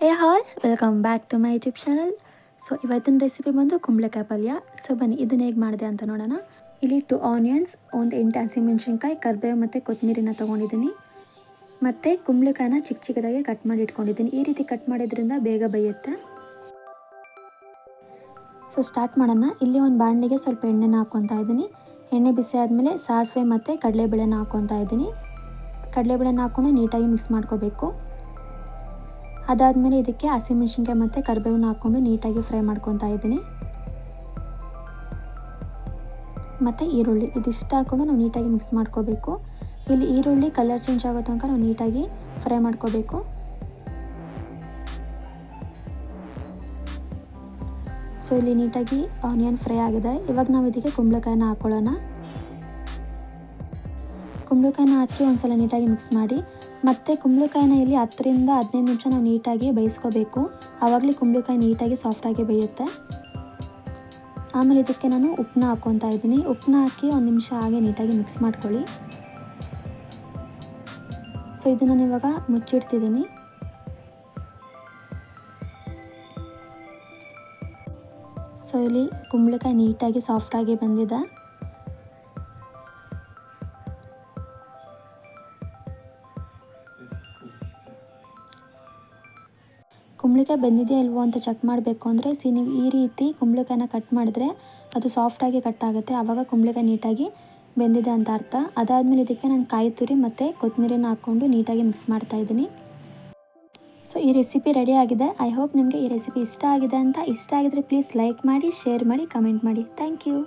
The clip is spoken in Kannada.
Hey all, welcome back to my YouTube channel. So ಇವತ್ತಿನ ರೆಸಿಪಿ ಬಂದು ಕುಂಬಳಕಾಯಿ ಪಲ್ಯ. ಸೊ ಬನ್ನಿ ಇದನ್ನು ಹೇಗೆ ಮಾಡಿದೆ ಅಂತ ನೋಡೋಣ. ಇಲ್ಲಿ 2 ಆನಿಯನ್ಸ್, ಒಂದು 8 ಹಸಿಮೆಣ್ಸಿನ್ಕಾಯಿ, ಕರಿಬೇವು ಮತ್ತು ಕೊತ್ತಂಬರಿನ ತೊಗೊಂಡಿದ್ದೀನಿ. ಮತ್ತು ಕುಂಬಳಕಾಯಿನ ಚಿಕ್ಕ ಚಿಕ್ಕದಾಗಿ ಕಟ್ ಮಾಡಿ ಇಟ್ಕೊಂಡಿದ್ದೀನಿ. ಈ ರೀತಿ ಕಟ್ ಮಾಡೋದ್ರಿಂದ ಬೇಗ ಬೇಯುತ್ತೆ. ಸೊ ಸ್ಟಾರ್ಟ್ ಮಾಡೋಣ. ಇಲ್ಲಿ ಒಂದು ಬಾಣಲಿಗೆ ಸ್ವಲ್ಪ ಎಣ್ಣೆನ ಹಾಕ್ಕೊತಾ ಇದ್ದೀನಿ. ಎಣ್ಣೆ ಬಿಸಿ ಆದಮೇಲೆ ಸಾಸಿವೆ ಮತ್ತು ಕಡಲೆಬೇಳೆನ ಹಾಕ್ಕೊತಾ ಇದ್ದೀನಿ. ಕಡಲೆಬೇಳೆನ ಹಾಕ್ಕೊಂಡು ನೀಟಾಗಿ ಮಿಕ್ಸ್ ಮಾಡ್ಕೋಬೇಕು. ಅದಾದಮೇಲೆ ಇದಕ್ಕೆ ಹಸಿಮೆಣ್ಸಿನ್ಕಾಯಿ ಮತ್ತು ಕರಿಬೇವನ್ನ ಹಾಕ್ಕೊಂಡು ನೀಟಾಗಿ ಫ್ರೈ ಮಾಡ್ಕೊತಾ ಇದ್ದೀನಿ. ಮತ್ತು ಈರುಳ್ಳಿ ಇದಿಷ್ಟು ಹಾಕ್ಕೊಂಡು ನಾವು ನೀಟಾಗಿ ಮಿಕ್ಸ್ ಮಾಡ್ಕೋಬೇಕು. ಇಲ್ಲಿ ಈರುಳ್ಳಿ ಕಲರ್ ಚೇಂಜ್ ಆಗೋ ತನಕ ನಾವು ನೀಟಾಗಿ ಫ್ರೈ ಮಾಡ್ಕೋಬೇಕು. ಸೊ ಇಲ್ಲಿ ನೀಟಾಗಿ ಆನಿಯನ್ ಫ್ರೈ ಆಗಿದೆ. ಇವಾಗ ನಾವು ಇದಕ್ಕೆ ಕುಂಬಳಕಾಯಿನ ಹಾಕ್ಕೊಳ್ಳೋಣ. ಕುಂಬಳಕಾಯಿನ ಹಾಕಿ ಒಂದ್ಸಲ ನೀಟಾಗಿ ಮಿಕ್ಸ್ ಮಾಡಿ. ಮತ್ತು ಕುಂಬಳಕಾಯಿನ ಇಲ್ಲಿ 10 ರಿಂದ 15 ನಿಮಿಷ ನಾವು ನೀಟಾಗಿ ಬೇಯಿಸ್ಕೋಬೇಕು. ಆವಾಗಲೇ ಕುಂಬಳಕಾಯಿ ನೀಟಾಗಿ ಸಾಫ್ಟಾಗಿ ಬೇಯುತ್ತೆ. ಆಮೇಲೆ ಇದಕ್ಕೆ ನಾನು ಉಪ್ಪನ್ನ ಹಾಕ್ಕೊತಾ ಇದ್ದೀನಿ. ಉಪ್ಪನ್ನ ಹಾಕಿ 1 ನಿಮಿಷ ಹಾಗೆ ನೀಟಾಗಿ ಮಿಕ್ಸ್ ಮಾಡ್ಕೊಳ್ಳಿ. ಸೊ ಇದನ್ನು ನಾನು ಇವಾಗ ಮುಚ್ಚಿಡ್ತಿದ್ದೀನಿ. ಸೊ ಇಲ್ಲಿ ಕುಂಬಳಕಾಯಿ ನೀಟಾಗಿ ಸಾಫ್ಟಾಗಿ ಬಂದಿದೆ. ಕುಂಬಳಕಾಯಿ ಬೆಂದಿದೆಯಾ ಇಲ್ವೋ ಅಂತ ಚೆಕ್ ಮಾಡಬೇಕು ಅಂದರೆ ನೀವು ಈ ರೀತಿ ಕುಂಬಳಕಾಯಿನ ಕಟ್ ಮಾಡಿದ್ರೆ ಅದು ಸಾಫ್ಟಾಗಿ ಕಟ್ ಆಗುತ್ತೆ. ಆವಾಗ ಕುಂಬಳಕಾಯಿ ನೀಟಾಗಿ ಬೆಂದಿದೆ ಅಂತ ಅರ್ಥ. ಅದಾದಮೇಲೆ ಇದಕ್ಕೆ ನಾನು ಕಾಯಿ ತುರಿ ಮತ್ತು ಕೊತ್ತಂಬರಿನ ಹಾಕ್ಕೊಂಡು ನೀಟಾಗಿ ಮಿಕ್ಸ್ ಮಾಡ್ತಾಯಿದ್ದೀನಿ. ಸೊ ಈ ರೆಸಿಪಿ ರೆಡಿ ಆಗಿದೆ. ಐ ಹೋಪ್ ನಿಮಗೆ ಈ ರೆಸಿಪಿ ಇಷ್ಟ ಆಗಿದೆ ಅಂತ. ಇಷ್ಟ ಆಗಿದ್ರೆ ಪ್ಲೀಸ್ ಲೈಕ್ ಮಾಡಿ, ಶೇರ್ ಮಾಡಿ, ಕಮೆಂಟ್ ಮಾಡಿ. Thank you.